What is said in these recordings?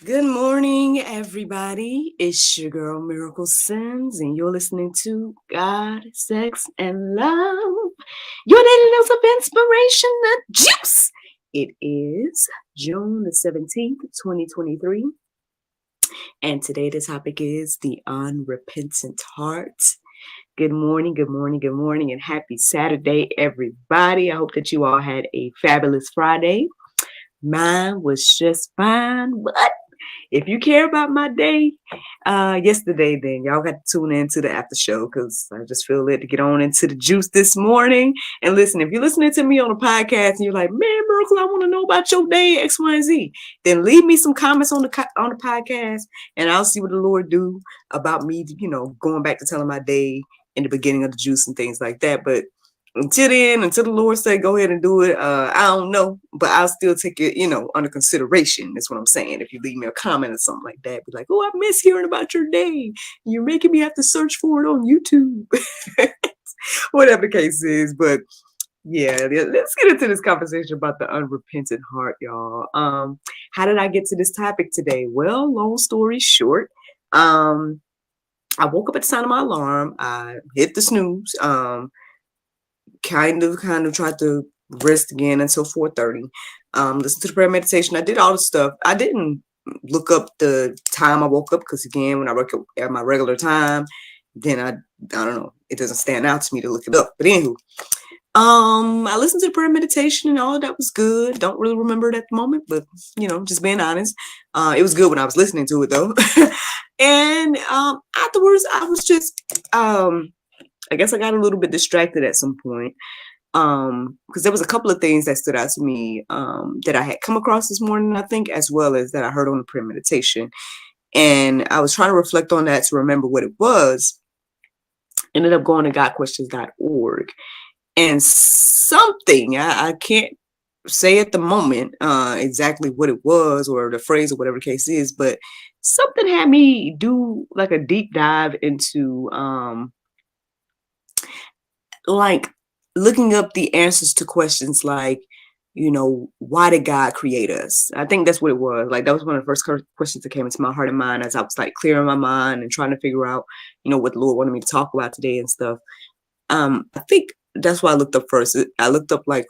Good morning, everybody. It's your girl Miracle Sins, and you're listening to God, Sex, and Love. Your daily dose of inspiration, the juice. It is June the 17th, 2023, and today the topic is the unrepentant heart. Good morning, good morning, good morning, and happy Saturday, everybody. I hope that you all had a fabulous Friday. Mine was just fine, but if you care about my day, yesterday, then y'all got to tune in to the after show because I just feel led to get on into the juice this morning. And listen, if you're listening to me on a podcast and you're like, man, Miracle, I want to know about your day, X, Y, and Z, then leave me some comments on the podcast, and I'll see what the Lord do about me, going back to telling my day in the beginning of the juice and things like that. But until then, until the Lord say go ahead and do it, I don't know, but I'll still take it, under consideration. That's what I'm saying. If you leave me a comment or something like that, be like, oh, I miss hearing about your day. You're making me have to search for it on YouTube. Whatever the case is. But yeah, let's get into this conversation about the unrepentant heart, y'all. How did I get to this topic today? Well, long story short, I woke up at the sound of my alarm. I hit the snooze. Kind of tried to rest again until 4:30. Listen to the prayer meditation. I did all the stuff. I didn't look up the time I woke up because again, when I woke up at my regular time, then I don't know. It doesn't stand out to me to look it up. But anywho, I listened to the prayer meditation and all of that was good. Don't really remember it at the moment, but just being honest, it was good when I was listening to it though. And afterwards, I was just I guess I got a little bit distracted at some point because there was a couple of things that stood out to me that I had come across this morning, I think, as well as that I heard on the prayer meditation. And I was trying to reflect on that to remember what it was. Ended up going to godquestions.org. And something, I can't say at the moment exactly what it was or the phrase or whatever the case is, but something had me do like a deep dive into like looking up the answers to questions like, why did God create us? I think that's what it was. Like that was one of the first questions that came into my heart and mind as I was like clearing my mind and trying to figure out, what the Lord wanted me to talk about today and stuff. I think that's why I looked up first. I looked up like,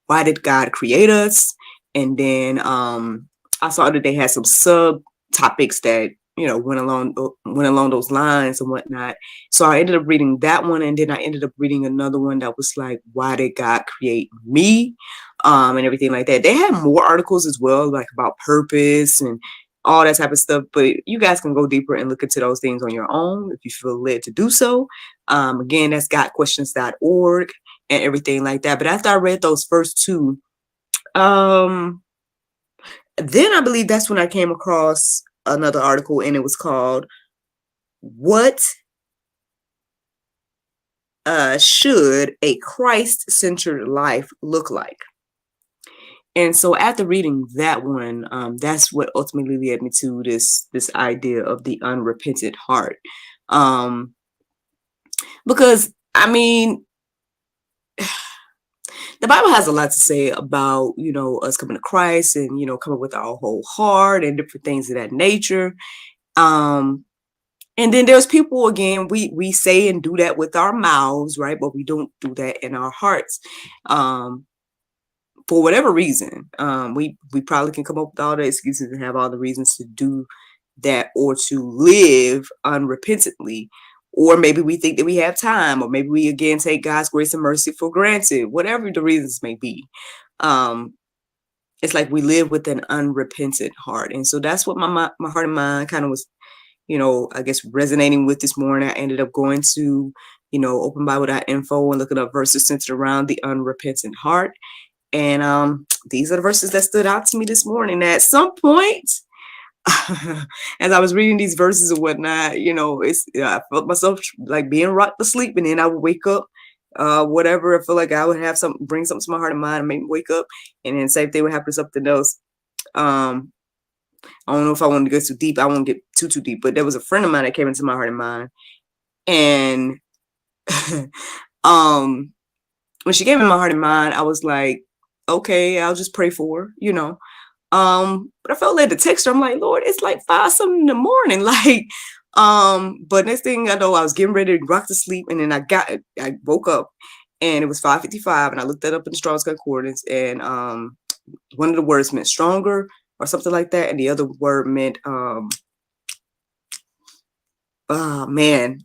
why did God create us? And then I saw that they had some sub topics that went along those lines and whatnot. So I ended up reading that one, and then I ended up reading another one that was like, why did God create me? And everything like that. They had more articles as well, like about purpose and all that type of stuff. But you guys can go deeper and look into those things on your own if you feel led to do so. Again, that's gotquestions.org and everything like that. But after I read those first two, then I believe that's when I came across another article, and it was called "What Should a Christ-Centered Life Look Like?" And so after reading that one, that's what ultimately led me to this idea of the unrepentant heart. Because I mean, the Bible has a lot to say about, us coming to Christ and, coming with our whole heart and different things of that nature. And then there's people, again, we say and do that with our mouths, right? But we don't do that in our hearts. For whatever reason, we probably can come up with all the excuses and have all the reasons to do that or to live unrepentantly. Or maybe we think that we have time, or maybe we again take God's grace and mercy for granted, whatever the reasons may be. It's like we live with an unrepentant heart. And so that's what my heart and mind kind of was, I guess resonating with this morning. I ended up going to, openbible.info and looking up verses centered around the unrepentant heart. And these are the verses that stood out to me this morning. At some point, as I was reading these verses and whatnot, I felt myself like being rocked to sleep, and then I would wake up, whatever. I feel like I would have bring something to my heart and mind and make me wake up, and then same thing would happen to something else. I don't know if I want to go too deep. I won't get too deep, but there was a friend of mine that came into my heart and mind, and when she came in my heart and mind, I was like, okay, I'll just pray for her, But I felt led to text her. I'm like, Lord, it's like 5 something in the morning. Like, but next thing I know, I was getting ready to rock to sleep, and then I woke up and it was 5:55, and I looked that up in the Strong's Concordance, and one of the words meant stronger or something like that, and the other word meant oh man,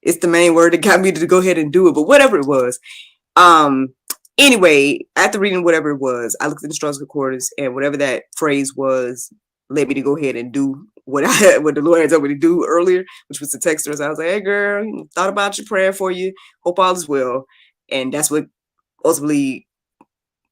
it's the main word that got me to go ahead and do it, but whatever it was. Anyway, after reading whatever it was, I looked at the Strong's Concordance, and whatever that phrase was led me to go ahead and do what the Lord had told me to do earlier, which was to text her. So I was like, hey girl, thought about you, praying for you, hope all is well. And that's what ultimately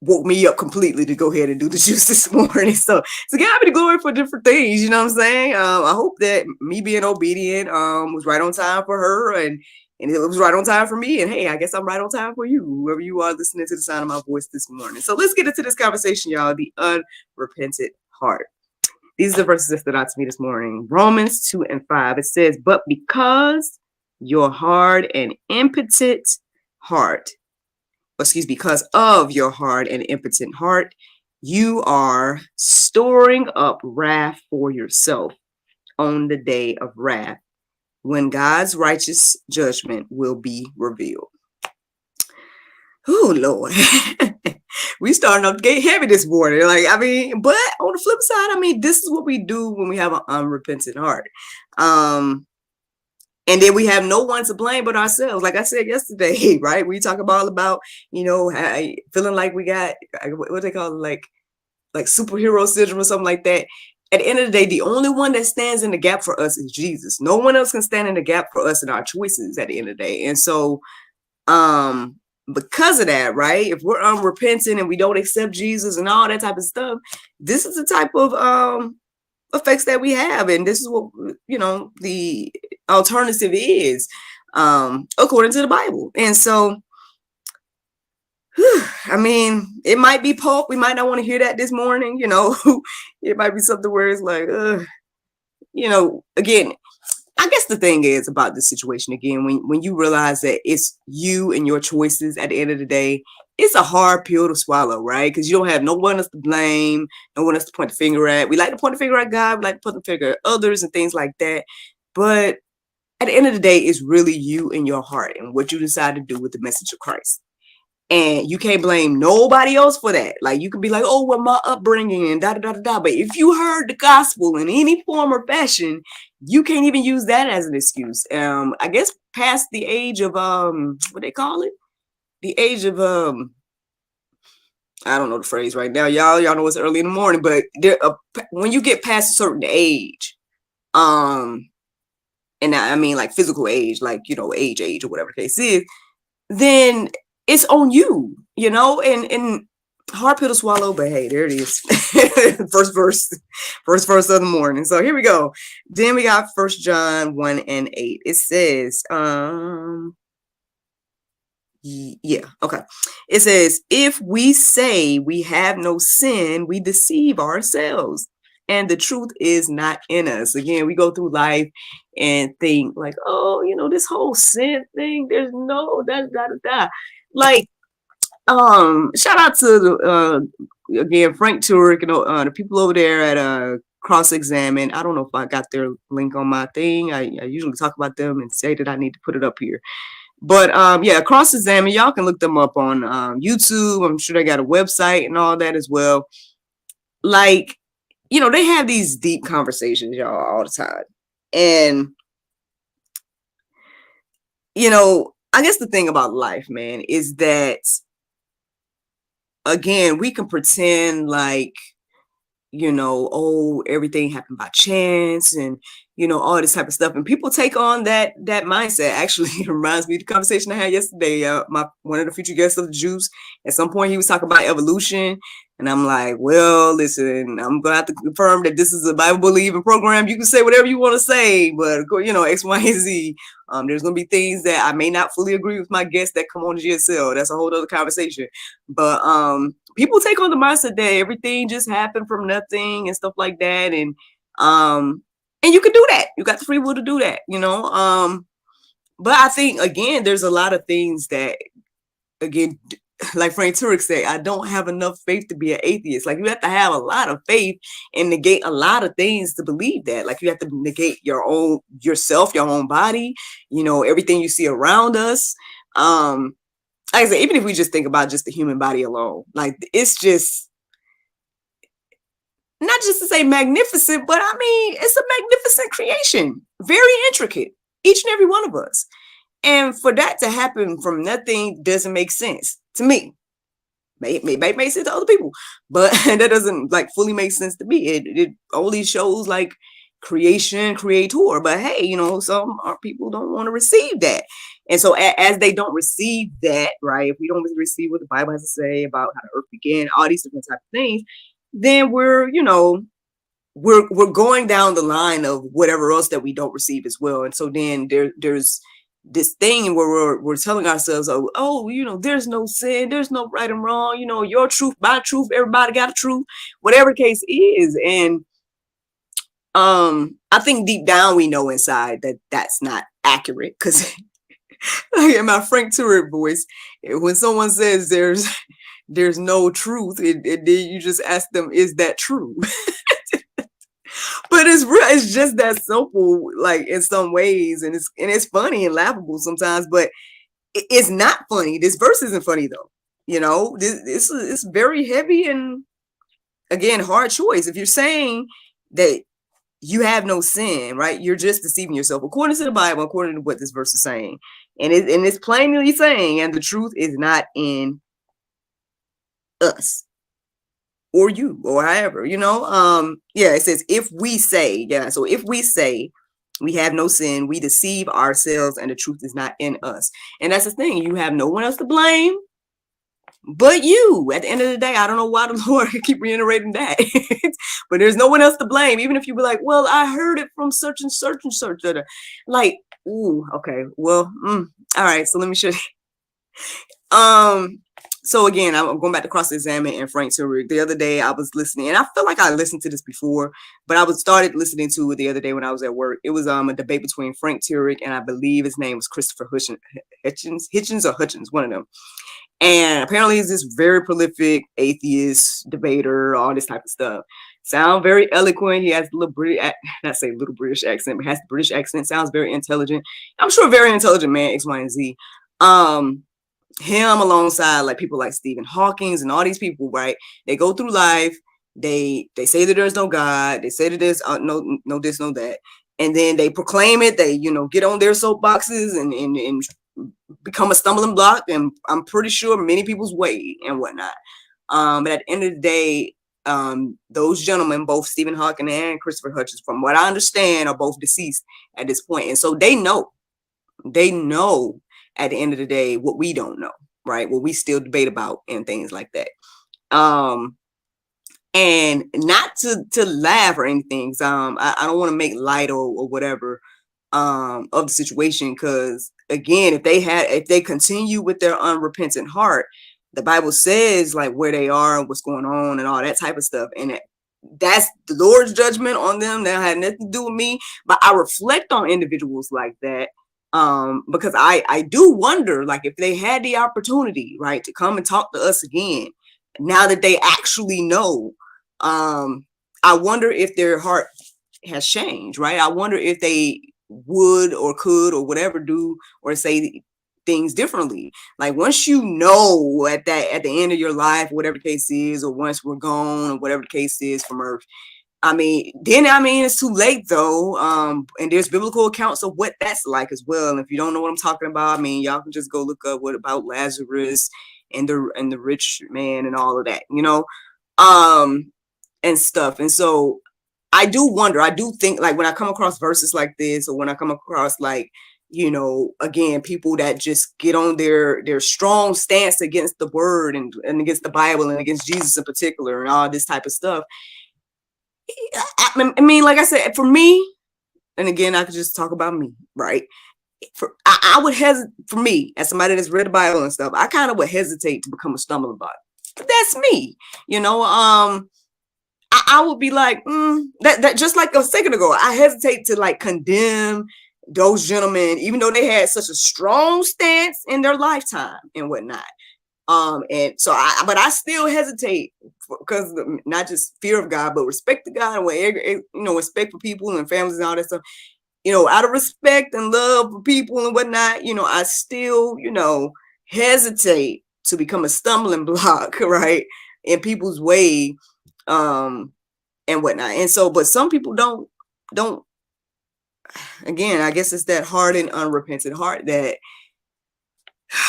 woke me up completely to go ahead and do the juice this morning. So God be the glory for different things, you know what I'm saying? I hope that me being obedient was right on time for her, and it was right on time for me. And hey, I guess I'm right on time for you, whoever you are listening to the sound of my voice this morning. So let's get into this conversation, y'all. The unrepentant heart. These are the verses that stood out to me this morning. Romans 2:5. It says, but because your hard and impotent heart, because of your hard and impotent heart, you are storing up wrath for yourself on the day of wrath, when God's righteous judgment will be revealed. Oh, Lord. We starting off to get heavy this morning. But on the flip side, this is what we do when we have an unrepentant heart. And then we have no one to blame but ourselves. Like I said yesterday, right? We talk about, feeling like we got, what they call it, like superhero syndrome or something like that. At the end of the day, the only one that stands in the gap for us is Jesus. No one else can stand in the gap for us in our choices at the end of the day. And so, because of that, right? If we're unrepentant and we don't accept Jesus and all that type of stuff, this is the type of effects that we have, and this is what the alternative is, according to the Bible. And so, it might be pulp. We might not want to hear that this morning. It might be something where it's like, again, I guess the thing is about this situation, again, when you realize that it's you and your choices at the end of the day, it's a hard pill to swallow, right? Because you don't have no one else to blame, no one else to point the finger at. We like to point the finger at God, we like to point the finger at others and things like that. But at the end of the day, it's really you and your heart and what you decide to do with the message of Christ. And you can't blame nobody else for that. Like, you could be like, oh, well, my upbringing and da-da-da-da-da. But if you heard the gospel in any form or fashion, you can't even use that as an excuse. I guess past the age of, what they call it? The age of, I don't know the phrase right now. Y'all know it's early in the morning, but when you get past a certain age, and I mean like physical age, like, age or whatever the case is, then it's on you, and hard pill to swallow, but hey, there it is. first verse of the morning. So here we go. Then we got 1 John 1:8. It says, okay. It says, if we say we have no sin, we deceive ourselves, and the truth is not in us. Again, we go through life and think like, oh, this whole sin thing, there's no da. Like, shout out to again, Frank Turek, the people over there at Cross Examine. I don't know if I got their link on my thing. I usually talk about them and say that I need to put it up here. But Cross Examine, y'all can look them up on YouTube. I'm sure they got a website and all that as well. Like, they have these deep conversations, y'all, all the time. And I guess the thing about life, man, is that, again, we can pretend like, oh, everything happened by chance and, all this type of stuff. And people take on that mindset. Actually, it reminds me of the conversation I had yesterday. One of the future guests of the Juice, at some point he was talking about evolution. And I'm like, well, listen, I'm going to have to confirm that this is a Bible believing program. You can say whatever you want to say, but, X, Y, and Z. There's going to be things that I may not fully agree with my guests that come on GSL. That's a whole other conversation. But people take on the mindset that everything just happened from nothing and stuff like that. And you can do that. You got the free will to do that, But I think, again, there's a lot of things that, again, like Frank Turek said, I don't have enough faith to be an atheist. Like, you have to have a lot of faith and negate a lot of things to believe that. Like, you have to negate your own yourself, your own body, everything you see around us. Like I said, even if we just think about just the human body alone, like, it's just not just to say magnificent, but I mean, it's a magnificent creation, very intricate, each and every one of us. And for that to happen from nothing doesn't make sense to me. Maybe it makes sense to other people, but that doesn't like fully make sense to me. It only shows like creation, creator. But hey, some people don't want to receive that. And so as they don't receive that, right? If we don't receive what the Bible has to say about how the earth began, all these different type of things, then we're going down the line of whatever else that we don't receive as well. And so then there's this thing where we're telling ourselves, there's no sin, there's no right and wrong, your truth, my truth, everybody got a truth, whatever the case is. And I think deep down we know inside that that's not accurate, because like in my Frank Turek voice, when someone says there's no truth, you just ask them, is that true? But it's just that simple, like in some ways, and it's funny and laughable sometimes, but it's not funny. This verse isn't funny though. This is very heavy and, again, hard choice. If you're saying that you have no sin, right, you're just deceiving yourself according to the Bible, according to what this verse is saying, and it's plainly saying, and the truth is not in us or you, or however, it says, if we say, so if we say we have no sin, we deceive ourselves and the truth is not in us. And that's the thing, you have no one else to blame but you. At the end of the day, I don't know why the Lord keep reiterating that, but there's no one else to blame. Even if you be like, well, I heard it from such and such and such, like, ooh, okay, well, all right, so let me show you. So again, I'm going back to cross-examine and Frank Turek. The other day I was listening, and I feel like I listened to this before, but I started listening to it the other day when I was at work. It was a debate between Frank Turek and I believe his name was Christopher Hitchens, one of them. And apparently he's this very prolific atheist debater, all this type of stuff. Sound very eloquent. He has a little British, not say little British accent, but has the British accent. Sounds very intelligent. I'm sure very intelligent man, X, Y, and Z. Him alongside like people like Stephen Hawking and all these people, right? They go through life. They say that there's no God. They say that there's no this, no that, and then they proclaim it. They get on their soapboxes and become a stumbling block, and I'm pretty sure many people's way and whatnot. But at the end of the day, those gentlemen, both Stephen Hawking and Christopher Hitchens, from what I understand, are both deceased at this point, and so they know at the end of the day what we don't know, right? What we still debate about and things like that. And not to laugh or anything. I don't want to make light or whatever of the situation, because again, if they continue with their unrepentant heart, the Bible says like where they are and what's going on and all that type of stuff, and that's the Lord's judgment on them. That had nothing to do with me. But I reflect on individuals like that, because I do wonder, like, if they had the opportunity, right, to come and talk to us again, now that they actually know, I wonder if their heart has changed, right? I wonder if they would or could or whatever do or say things differently. Like, once you know at the end of your life, whatever the case is, or once we're gone or whatever the case is from earth, it's too late though. And there's biblical accounts of what that's like as well. And if you don't know what I'm talking about, y'all can just go look up what about Lazarus and the rich man and all of that, and stuff. And so I do wonder, I do think, like, when I come across verses like this, or when I come across like, again, people that just get on their strong stance against the word and against the Bible and against Jesus in particular and all this type of stuff. Like I said, for me, and again, I could just talk about me, right? I would hesitate, for me, as somebody that's read the Bible and stuff, I kind of would hesitate to become a stumbling block. But that's me, I would be like, that just like a second ago, I hesitate to like condemn those gentlemen, even though they had such a strong stance in their lifetime and whatnot. And so but I still hesitate because not just fear of God, but respect to God and respect for people and families and all that stuff. Out of respect and love for people and whatnot, I still, hesitate to become a stumbling block, right, in people's way, and whatnot. And so, but some people don't. Again, I guess it's that hardened, unrepentant heart that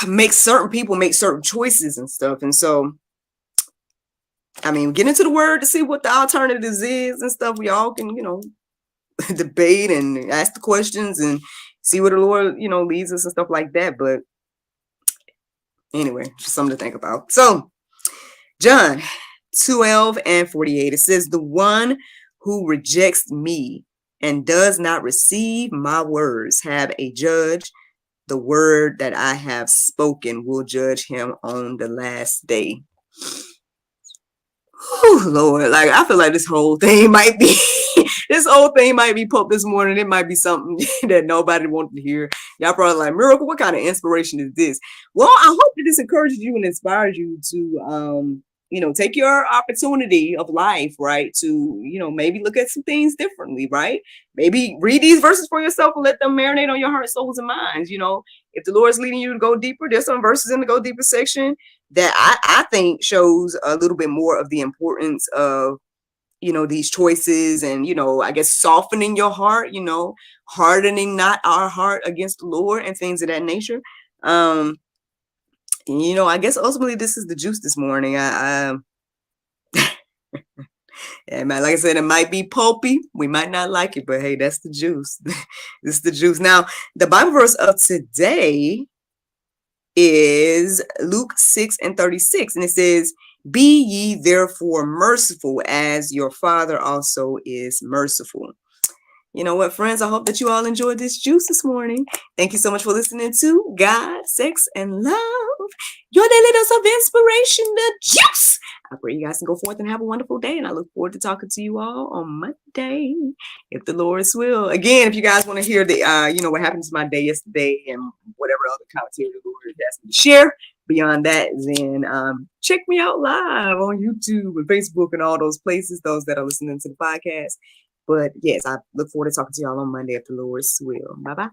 makes certain people make certain choices and stuff. And so, I mean, get into the word to see what the alternatives is and stuff. We all can, debate and ask the questions and see what the Lord, leads us and stuff like that. But anyway, just something to think about. So John 12:48, it says, the one who rejects me and does not receive my words have a judge. The word that I have spoken will judge him on the last day. Oh Lord, like I feel like this whole thing might be put this morning. It might be something that nobody wanted to hear. Y'all probably like, Miracle, what kind of inspiration is this? Well, I hope that this encourages you and inspires you to take your opportunity of life, right, to maybe look at some things differently, right? Maybe read these verses for yourself and let them marinate on your heart, souls, and minds. If the Lord's leading you to go deeper, there's some verses in the go deeper section that I think shows a little bit more of the importance of these choices and I guess softening your heart, hardening not our heart against the Lord and things of that nature. I guess ultimately this is the juice this morning. Yeah, man, like I said, it might be pulpy. We might not like it, but hey, that's the juice. This is the juice. Now, the Bible verse of today is Luke 6:36, and it says, be ye therefore merciful as your Father also is merciful. You know what, friends? I hope that you all enjoyed this juice this morning. Thank you so much for listening to God, Sex, and Love, your daily dose of inspiration, the juice. I pray you guys can go forth and have a wonderful day, and I look forward to talking to you all on Monday, if the Lord's will. Again, if you guys want to hear the, what happened to my day yesterday and whatever other commentary the Lord has me to share, beyond that, then check me out live on YouTube and Facebook and all those places, those that are listening to the podcast. But yes, I look forward to talking to y'all on Monday if the Lord's will. Bye-bye.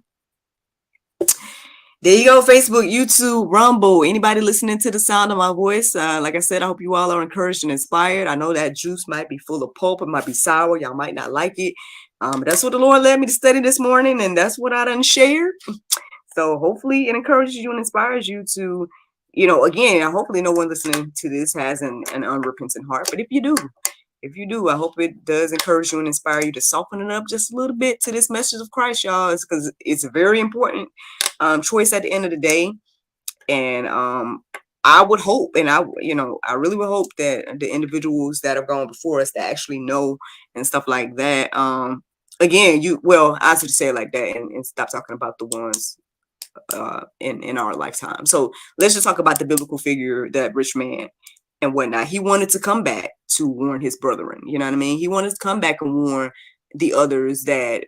There you go, Facebook, YouTube, Rumble. Anybody listening to the sound of my voice? Like I said, I hope you all are encouraged and inspired. I know that juice might be full of pulp. It might be sour. Y'all might not like it. But that's what the Lord led me to study this morning, and that's what I done shared. So hopefully it encourages you and inspires you to, again, hopefully no one listening to this has an unrepentant heart. But if you do, I hope it does encourage you and inspire you to soften it up just a little bit to this message of Christ, y'all. Because it's a very important choice at the end of the day. And I would hope, and I really would hope that the individuals that have gone before us that actually know and stuff like that. Again, I should say it like that and stop talking about the ones in our lifetime. So let's just talk about the biblical figure, that rich man and whatnot. He wanted to come back to warn his brethren. You know what I mean? He wanted to come back and warn the others that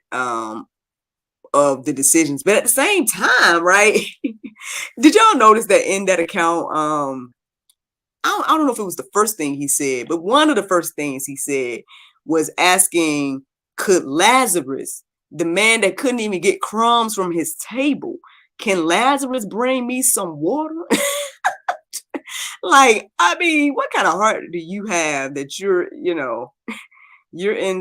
of the decisions. But at the same time, right? Did y'all notice that in that account, I don't know if it was the first thing he said, but one of the first things he said was asking, could Lazarus, the man that couldn't even get crumbs from his table, can Lazarus bring me some water? Like, I mean, what kind of heart do you have that you're in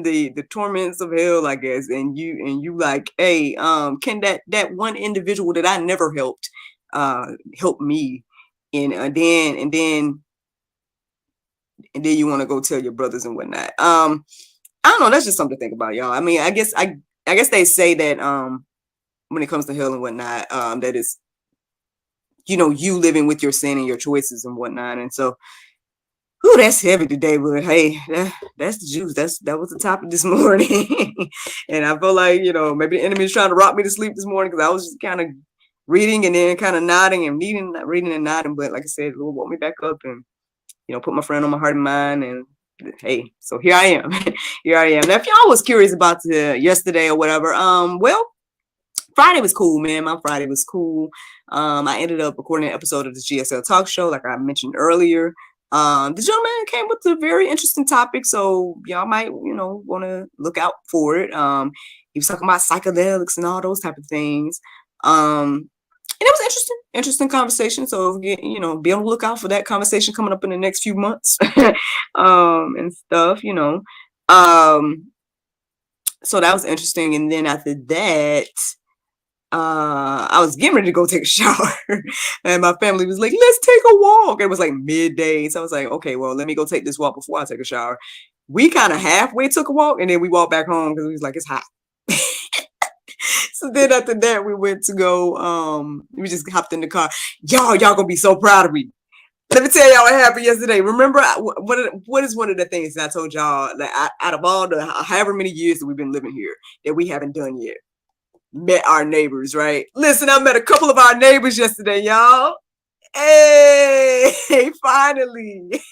the torments of hell, I guess, and you like, hey, can that one individual that I never helped help me? And then you want to go tell your brothers and whatnot. I don't know. That's just something to think about, y'all. I mean, I guess they say that when it comes to hell and whatnot, that is, you living with your sin and your choices and whatnot. And so, that's heavy today, but hey, that's the juice. That was the topic this morning. And I feel like, maybe the enemy is trying to rock me to sleep this morning, because I was just kind of reading and then kind of nodding and reading and nodding. But like I said, the Lord woke me back up and, put my friend on my heart and mind. And hey, so here I am. Here I am. Now, if y'all was curious about yesterday or whatever, well, Friday was cool, man. My Friday was cool. I ended up recording an episode of the GSL talk show, like I mentioned earlier. The gentleman came with a very interesting topic, so y'all might, want to look out for it. He was talking about psychedelics and all those type of things. And it was interesting conversation. So, be on the lookout for that conversation coming up in the next few months, and stuff, So that was interesting. And then after that, I was getting ready to go take a shower and my family was like, let's take a walk. It was like midday. So I was like, okay, well, let me go take this walk before I take a shower. We kind of halfway took a walk and then we walked back home because we was like, it's hot. So then after that, we went to go, we just hopped in the car. Y'all gonna be so proud of me. Let me tell y'all what happened yesterday. Remember, what is one of the things that I told y'all that out of all the however many years that we've been living here that we haven't done yet? Met our neighbors, right? Listen, I met a couple of our neighbors yesterday, y'all. Hey, finally.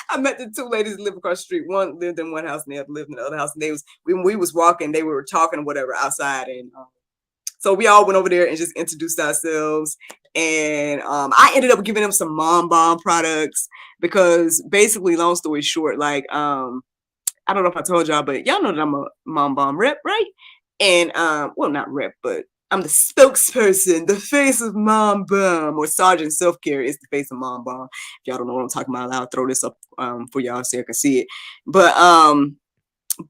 I met the two ladies that live across the street. One lived in one house and the other lived in the other house. And when we was walking, they were talking or whatever outside. And so we all went over there and just introduced ourselves. And I ended up giving them some Mom Bomb products because basically, long story short, like, I don't know if I told y'all, but y'all know that I'm a Mom Bomb rep, right? And well, not rep, but I'm the spokesperson, the face of Mom Bomb, or Sergeant Self Care is the face of Mom Bomb. If y'all don't know what I'm talking about, I'll throw this up for y'all so you can see it. But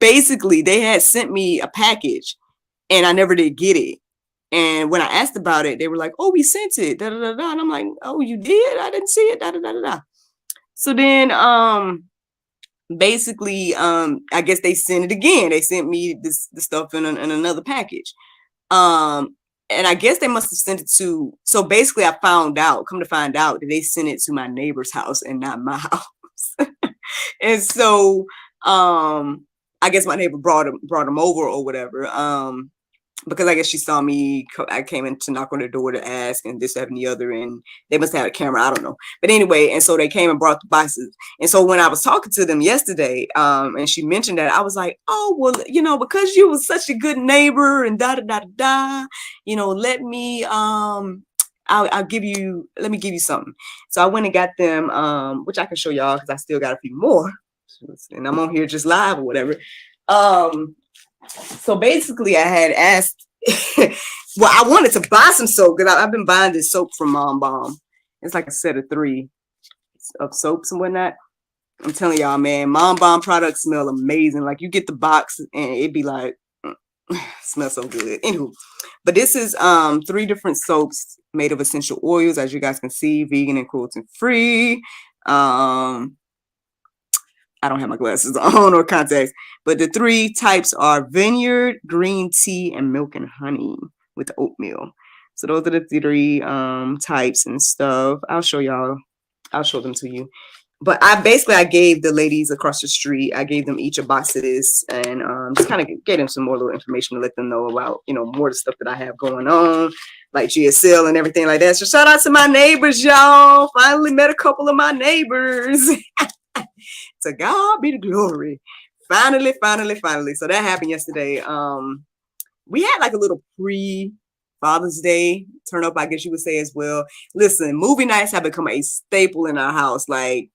basically, they had sent me a package, and I never did get it. And when I asked about it, they were like, "Oh, we sent it." Da, da, da, da. And I'm like, "Oh, you did? I didn't see it." Da, da, da, da, da. So then, basically, I guess they sent it again. They sent me the stuff in another package. And I guess they must have sent it to. So basically, come to find out that they sent it to my neighbor's house and not my house. And so, I guess my neighbor brought them over or whatever. Because I guess she saw me. I came in to knock on the door to ask, and this, that, and the other, and they must have had a camera. I don't know. But anyway, and so they came and brought the boxes. And so when I was talking to them yesterday, and she mentioned that, I was like, oh, well, because you were such a good neighbor and da da da da, let me let me give you something. So I went and got them, which I can show y'all because I still got a few more, and I'm on here just live or whatever. So basically, I had asked, well, I wanted to buy some soap because I've been buying this soap from Mom Bomb. It's like a set of 3 of soaps and whatnot. I'm telling y'all, man, Mom Bomb products smell amazing. Like, you get the box and it'd be like, smells so good. Anywho, but this is 3 different soaps made of essential oils, as you guys can see, vegan and cruelty free. I don't have my glasses on or contacts, but the 3 types are vineyard, green tea, and milk and honey with oatmeal. So those are the 3 types and stuff. I'll show them to you. But I gave the ladies across the street, I gave them each a box of this, and just kind of gave them some more little information to let them know about, more of the stuff that I have going on, like GSL and everything like that. So shout out to my neighbors, y'all. Finally met a couple of my neighbors. To God be the glory. Finally. So that happened yesterday. We had like a little pre-Father's Day turn up, I guess you would say, as well. Listen, movie nights have become a staple in our house. Like,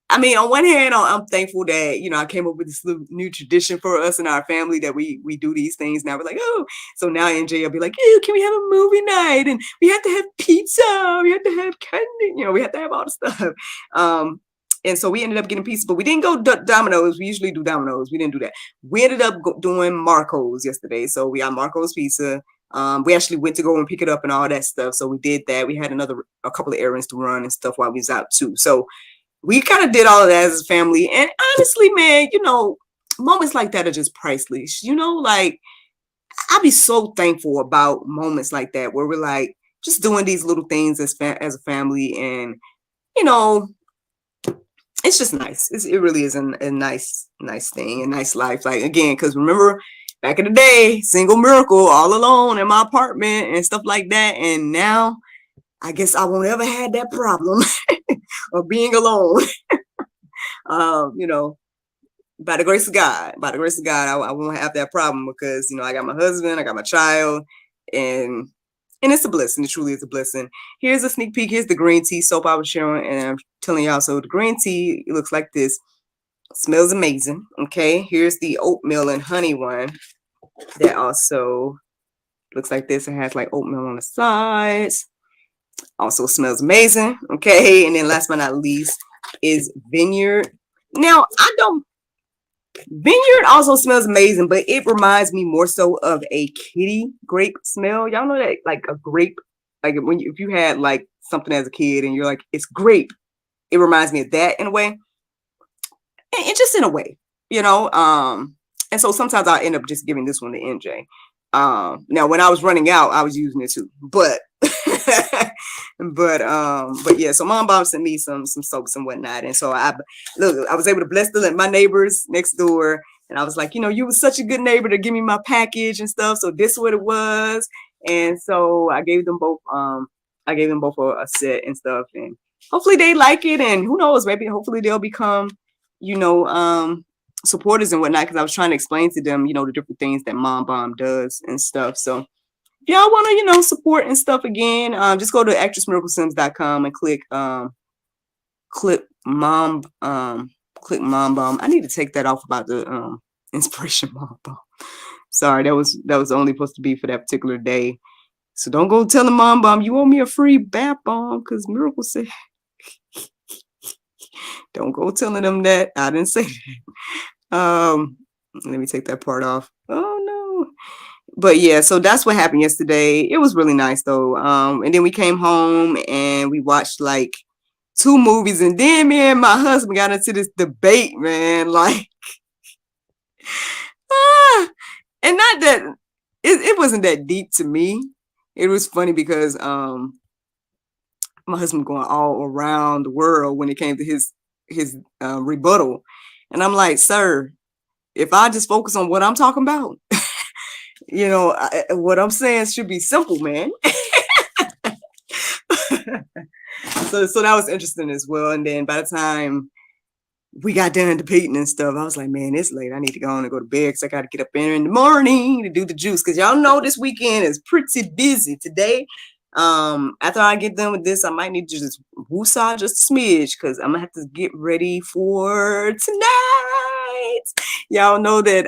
I mean, on one hand, I'm thankful that, I came up with this new tradition for us and our family that we do these things now. We're like, oh, so now NJ will be like, oh, can we have a movie night? And we have to have pizza. We have to have candy. We have to have all the stuff. And so we ended up getting pizza, but we didn't go Domino's. We usually do Domino's. We didn't do that. We ended up doing Marco's yesterday. So we got Marco's pizza. We actually went to go and pick it up and all that stuff. So we did that. We had a couple of errands to run and stuff while we was out too. So we kind of did all of that as a family. And honestly, man, moments like that are just priceless. Like, I'd be so thankful about moments like that where we're like just doing these little things as a family, and it's just nice. It really is a nice thing, a nice life. Like, again, because remember back in the day, single miracle, all alone in my apartment and stuff like that. And now I guess I won't ever have that problem of being alone. By the grace of God, I won't have that problem because, I got my husband, I got my child, and it's a blessing. It truly is a blessing. Here's a sneak peek. Here's the green tea soap I was sharing, and I'm telling y'all. So the green tea, it looks like this. It smells amazing. Okay, here's the oatmeal and honey one that also looks like this. It has like oatmeal on the sides. Also smells amazing. Okay, and then last but not least is Vineyard. Now Vineyard also smells amazing, but it reminds me more so of a kitty grape smell. Y'all know that, like a grape, like if you had like something as a kid and you're like, it's grape, it reminds me of that in a way, and just in a way, you know. And so sometimes I end up just giving this one to NJ. Now when I was running out, I was using it too, but but yeah, so Mom Bomb sent me some soaps and whatnot, and so I was able to bless my neighbors next door, and I was like, you know, you was such a good neighbor to give me my package and stuff, so this is what it was. And so I gave them both a set and stuff, and hopefully they like it, and who knows, maybe hopefully they'll become, you know, supporters and whatnot, because I was trying to explain to them, you know, the different things that Mom Bomb does and stuff. So if y'all want to, you know, support and stuff again, just go to actressmiraclesims.com and click Mom Bomb. I need to take that off about the inspiration Mom Bomb. Sorry, that was only supposed to be for that particular day. So don't go telling Mom Bomb you owe me a free bath bomb, because Miracle said don't go telling them that. I didn't say that. Let me take that part off. Oh no. But yeah, so that's what happened yesterday. It was really nice though. And then we came home and we watched like 2 movies, and then me and my husband got into this debate, man. Like, and not that it wasn't that deep to me. It was funny because my husband going all around the world when it came to his rebuttal, and I'm like, sir, if I just focus on what I'm talking about, you know, what I'm saying should be simple, man. So that was interesting as well. And then by the time we got done debating and stuff, I was like, man, it's late. I need to go on and go to bed because I got to get up in the morning to do the juice. Because y'all know this weekend is pretty busy today. After I get done with this, I might need to just woosah just a smidge, because I'm gonna have to get ready for tonight. Y'all know that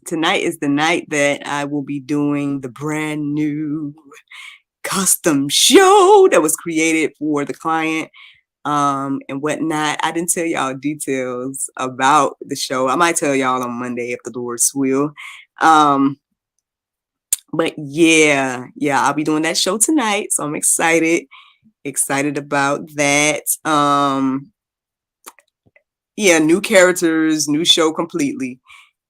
tonight is the night that I will be doing the brand new custom show that was created for the client and whatnot. I didn't tell y'all details about the show. I might tell y'all on Monday if the Lord's will. But yeah, I'll be doing that show tonight, so I'm excited about that. Yeah, new characters, new show completely.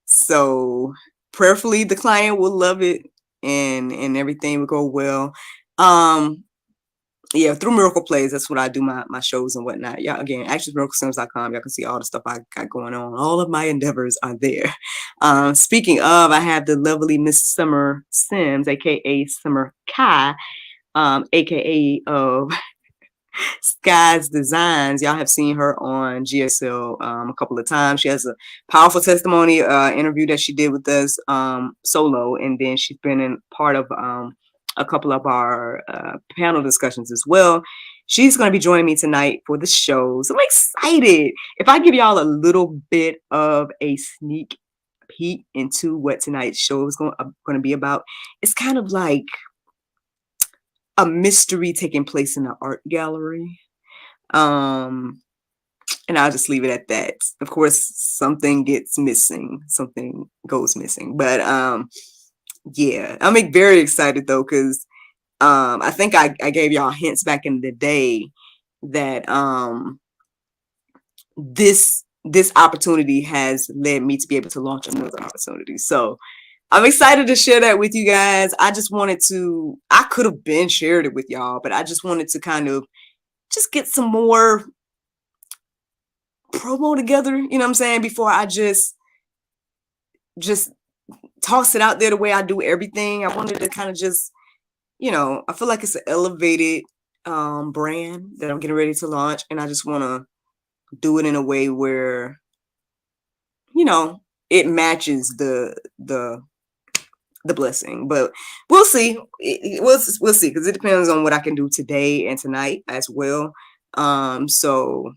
So prayerfully the client will love it and everything will go well. Yeah, through Miracle Plays, that's what I do my shows and whatnot. Yeah, again, actressmiraclesims.com. Y'all can see all the stuff I got going on. All of my endeavors are there. Speaking of, I have the lovely Miss Summer Sims, aka Summer Kai, aka of Sky's Designs. Y'all have seen her on GSL a couple of times. She has a powerful testimony interview that she did with us solo, and then she's been in part of a couple of our panel discussions as well. She's going to be joining me tonight for the show, so I'm excited. If I give y'all a little bit of a sneak peek into what tonight's show is going to be about, it's kind of like a mystery taking place in an art gallery. And I'll just leave it at that. Of course, something gets missing, something goes missing, but yeah, I'm very excited though, because I think I gave y'all hints back in the day that this opportunity has led me to be able to launch another opportunity. So I'm excited to share that with you guys. I could have been shared it with y'all, but I just wanted to kind of just get some more promo together, you know what I'm saying, before I just toss it out there the way I do everything. I wanted to kind of just, you know, I feel like it's an elevated brand that I'm getting ready to launch, and I just want to do it in a way where, you know, it matches the the blessing. But we'll see. We'll see, because it depends on what I can do today and tonight as well. So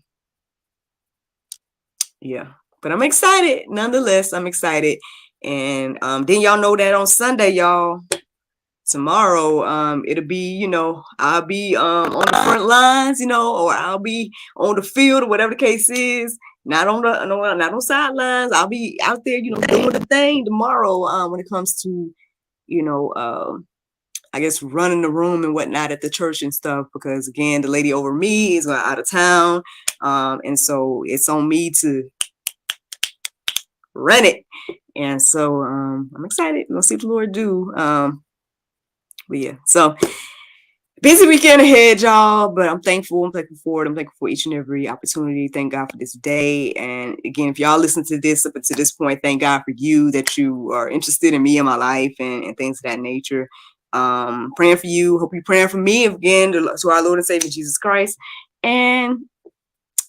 yeah, but I'm excited nonetheless. I'm excited. And then y'all know that on Sunday, y'all, tomorrow, it'll be, I'll be on the front lines, or I'll be on the field, or whatever the case is. Not on the not on sidelines. I'll be out there, doing the thing tomorrow, when it comes to, I guess running the room and whatnot at the church and stuff, because again, the lady over me is out of town. And so it's on me to run it. And so I'm excited. We'll see what the Lord do. But yeah, so busy weekend ahead, y'all, but I'm thankful. I'm thankful for it. I'm thankful for each and every opportunity. Thank God for this day. And again, if y'all listen to this up to this point, thank God for you, that you are interested in me and my life and things of that nature. Praying for you. Hope you're praying for me again, to our Lord and Savior Jesus Christ. And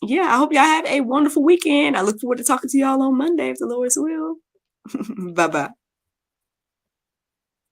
yeah, I hope y'all have a wonderful weekend. I look forward to talking to y'all on Monday, if the Lord's will. Bye-bye.